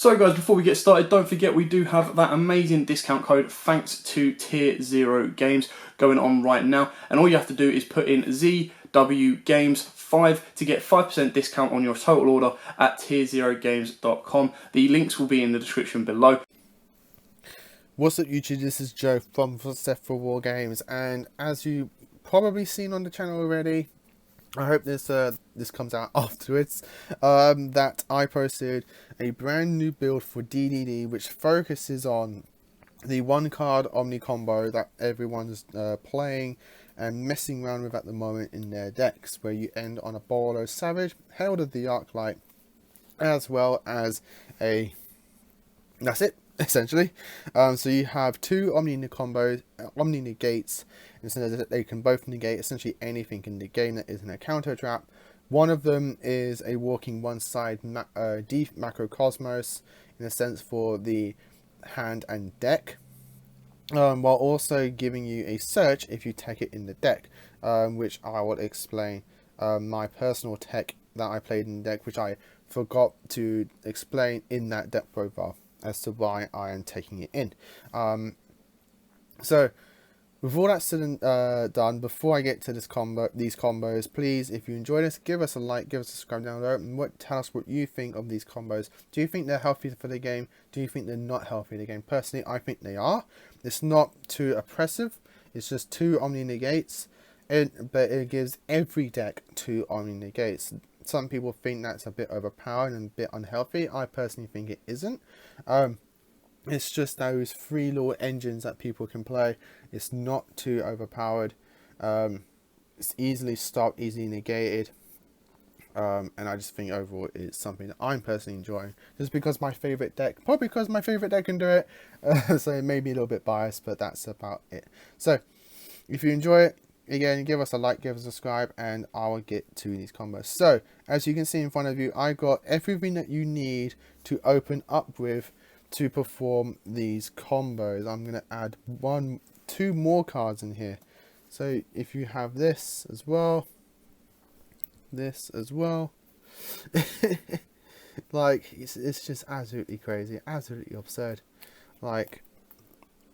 So guys, before we get started, don't forget we do have that amazing discount code thanks to Tier 0 Games going on right now. And all you have to do is put in ZW Games 5 to get 5% discount on your total order at tier0games.com. The links will be in the description below. What's up YouTube, this is Joe from Steph for War Games, and as you probably seen on the channel already, I hope this comes out afterwards, that I posted a brand new build for DDD which focuses on the one card Omni combo that everyone's playing and messing around with at the moment in their decks, where you end on a Bolo Savage, Herald of the Arclight, as well as a... that's it. Essentially, so you have two Omni combos, Omni Negates, and so that they can both negate essentially anything in the game that isn't a counter trap. One of them is a walking one-side deep macrocosmos, in a sense, for the hand and deck, while also giving you a search if you take it in the deck, which I will explain my personal tech that I played in the deck, which I forgot to explain in that deck profile as to why I am taking it in. So with all that said and done, before I get to these combos, please, if you enjoy this, give us a like, give us a subscribe down below, and tell us what you think of these combos. Do you think they're healthy for the game? Do you think they're not healthy for the game? Personally, I think they are. It's not too oppressive. It's just two Omni Negates, but it gives every deck two Omni Negates. Some people think that's a bit overpowered and a bit unhealthy. I personally think it isn't. It's just those three little engines that people can play. It's not too overpowered. It's easily stopped, easily negated. And I just think overall it's something that I'm personally enjoying. Just because my favourite deck, probably because my favourite deck can do it. So it may be a little bit biased, but that's about it. So if you enjoy it, again, give us a like, give us a subscribe, and I will get to these combos. So, as you can see in front of you, I got everything that you need to open up with to perform these combos. I'm going to add two more cards in here. So, if you have this as well, like, it's just absolutely crazy, absolutely absurd. Like,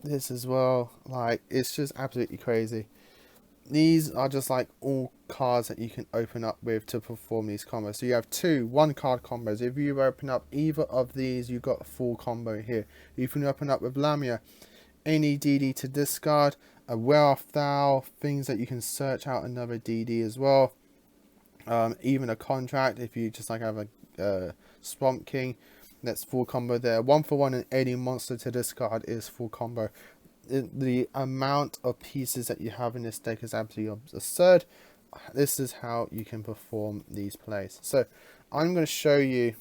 this as well, like, it's just absolutely crazy. These are just like all cards that you can open up with to perform these combos. So you have two one-card combos. If you open up either of these, you got a full combo here. You can open up with Lamia, any DD to discard, a Wear-Off Thou, things that you can search out another DD as well. Even a Contract, if you just like have a Swamp King, that's full combo there. 1-for-1 and any monster to discard is full combo. The amount of pieces that you have in this deck is absolutely absurd. This is how you can perform these plays. So I'm going to show you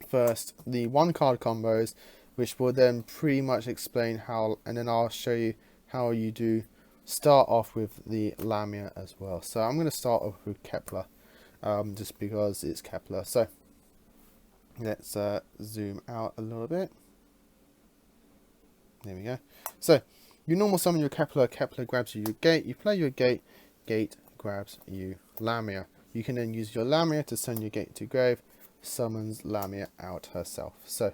first the one card combos, which will then pretty much explain how, and then I'll show you how you do start off with the Lamia as well. So I'm going to start off with Kepler, just because it's Kepler. So let's zoom out a little bit. There we go. So, you normal summon your Kepler, Kepler grabs you your Gate, you play your Gate, Gate grabs you Lamia. You can then use your Lamia to send your Gate to grave, summons Lamia out herself. So,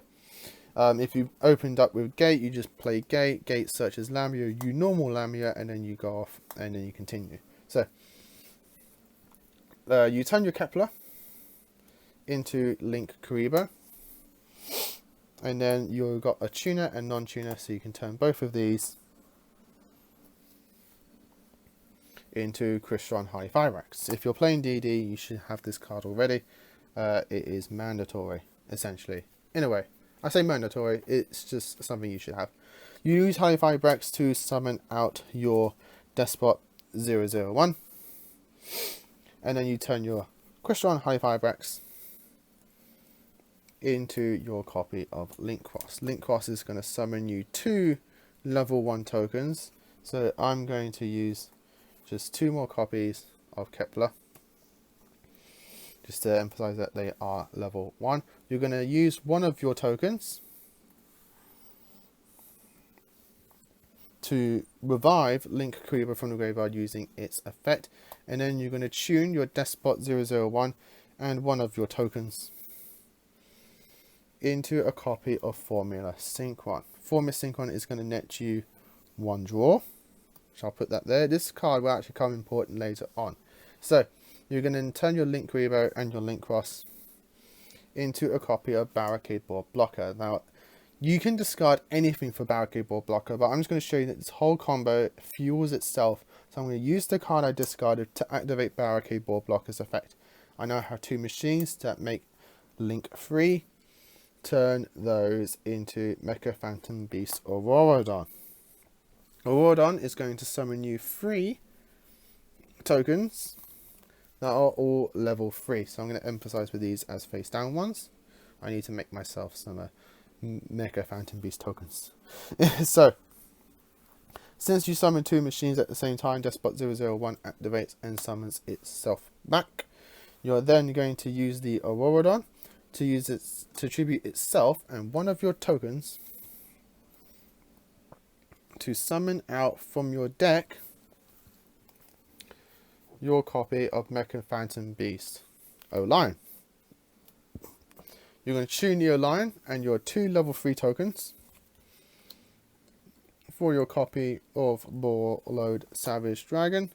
if you opened up with Gate, you just play Gate, Gate searches Lamia, you normal Lamia, and then you go off, and then you continue. So, you turn your Kepler into Link Kuriboh. And then you've got a tuner and non-tuner, so you can turn both of these into Crystron Halifairax. If you're playing DD, you should have this card already. It is mandatory, essentially. In a way, I say mandatory, it's just something you should have. You use Halifairax to summon out your Despot 001. And then you turn your Crystron Halifairax into your copy of Link Cross. Link Cross is going to summon you two level 1 tokens. So I'm going to use just two more copies of Kepler, just to emphasize that they are level 1. You're going to use one of your tokens to revive Link Kuriboh from the graveyard using its effect, and then you're going to tune your Despot 001 and one of your tokens into a copy of Formula Synchron. Formula Synchron is going to net you 1 draw. So I'll put that there. This card will actually come important later on. So you're going to turn your Link Rebo and your Link Cross into a copy of Barricade Board Blocker. Now, you can discard anything for Barricade Board Blocker, but I'm just going to show you that this whole combo fuels itself. So I'm going to use the card I discarded to activate Barricade Board Blocker's effect. I now have 2 machines that make Link free. Turn those into Mecha Phantom Beast Auroradon. Auroradon is going to summon you 3 tokens that are all level 3. So I'm going to emphasize with these as face down ones. I need to make myself some Mecha Phantom Beast tokens. So, since you summon 2 machines at the same time, Despot 001 activates and summons itself back. You're then going to use the Auroradon to use it to tribute itself and one of your tokens to summon out from your deck your copy of Mecha Phantom Beast O-Line. You're going to tune the O-Line and your 2 level 3 tokens for your copy of Borload Savage Dragon.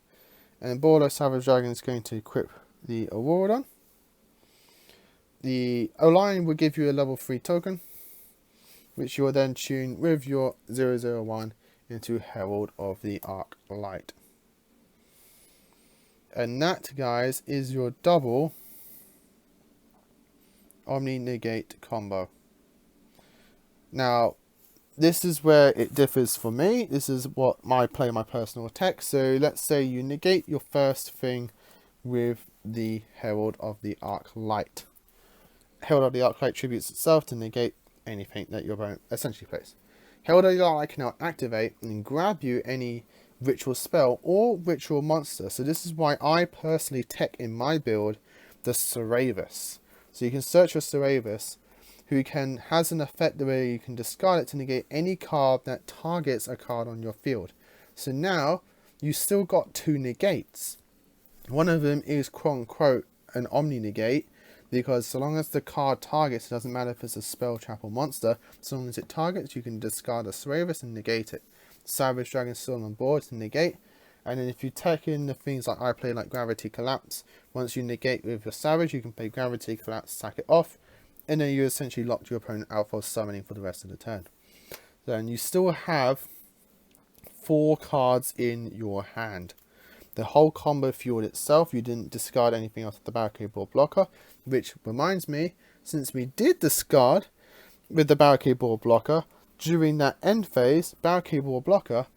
And Borload Savage Dragon is going to equip the Auroradon. The O-Line will give you a level 3 token, which you will then tune with your 001 into Herald of the Arc Light. And that, guys, is your double Omni Negate combo. Now, this is where it differs for me. This is what my personal tech. So let's say you negate your first thing with the Herald of the Arc Light. Herald of the Arc Light tributes itself to negate anything that your opponent essentially plays. Herald of the Arc Light can now activate and grab you any ritual spell or ritual monster. So this is why I personally tech in my build the Ceravus. So you can search for Ceravus, who has an effect where you can discard it to negate any card that targets a card on your field. So now you still got 2 negates. One of them is quote unquote an Omni Negate, because so long as the card targets, it doesn't matter if it's a spell, trap or monster, so long as it targets you can discard a Ceravus and negate it. Savage Dragon still on board to negate. And then if you take in the things like I play, like Gravity Collapse, once you negate with your Savage, you can play Gravity Collapse, sack it off, and then you essentially locked your opponent out for summoning for the rest of the turn. Then you still have 4 cards in your hand. The whole combo fueled itself. You didn't discard anything else of the Barricade Board Blocker, which reminds me, since we did discard with the Barricade Board Blocker, during that end phase, Barricade Board Blocker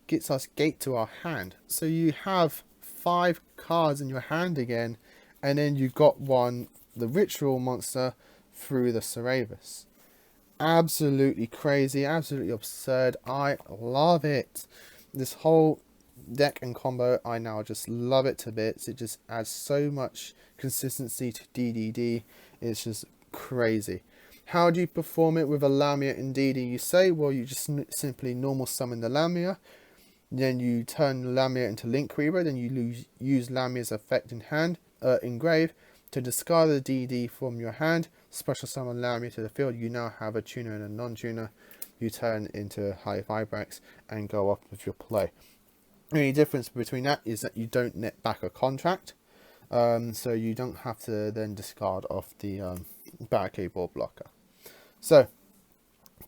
gets us Gate to our hand. So you have 5 cards in your hand again, and then you've got the ritual monster through the Ceravus. Absolutely crazy, absolutely absurd. I love it. This whole deck and combo, I now just love it to bits. It just adds so much consistency to DDD. It's just crazy. How do you perform it with a Lamia in DD? You say, well, you just simply normal summon the Lamia, then you turn Lamia into Link Rebo, then you use Lamia's effect in hand, engrave, to discard the DD from your hand, special summon Lamia to the field. You now have a tuner and a non-tuner. You turn into High Vibrax and go off with your play. The only difference between that is that you don't net back a contract, so you don't have to then discard off the Barricade Board Blocker. So,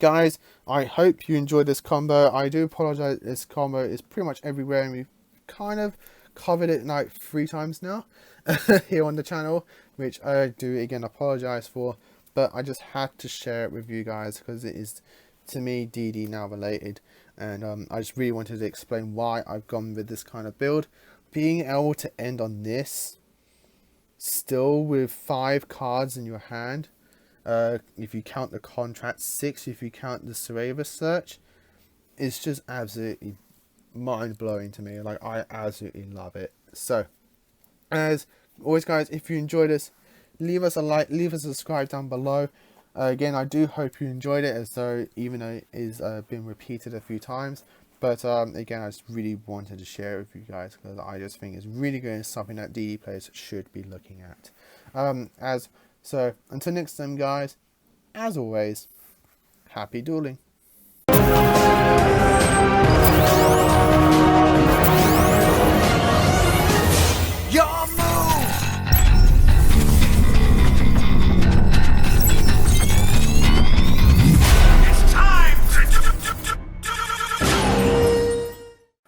guys, I hope you enjoyed this combo. I do apologize, this combo is pretty much everywhere, and we've kind of covered it like 3 times now here on the channel, which I do again apologize for, but I just had to share it with you guys because it is, to me, DD now related, and I just really wanted to explain why I've gone with this kind of build. Being able to end on this, still with 5 cards in your hand, if you count the contract, 6 if you count the Ceravus search, it's just absolutely mind-blowing to me. Like, I absolutely love it. So, as always, guys, if you enjoyed this, leave us a like, leave us a subscribe down below. Again, I do hope you enjoyed it, as though even though it is been repeated a few times, but again, I just really wanted to share it with you guys because I just think it's really good and something that DD players should be looking at. So until next time, guys, as always, happy dueling.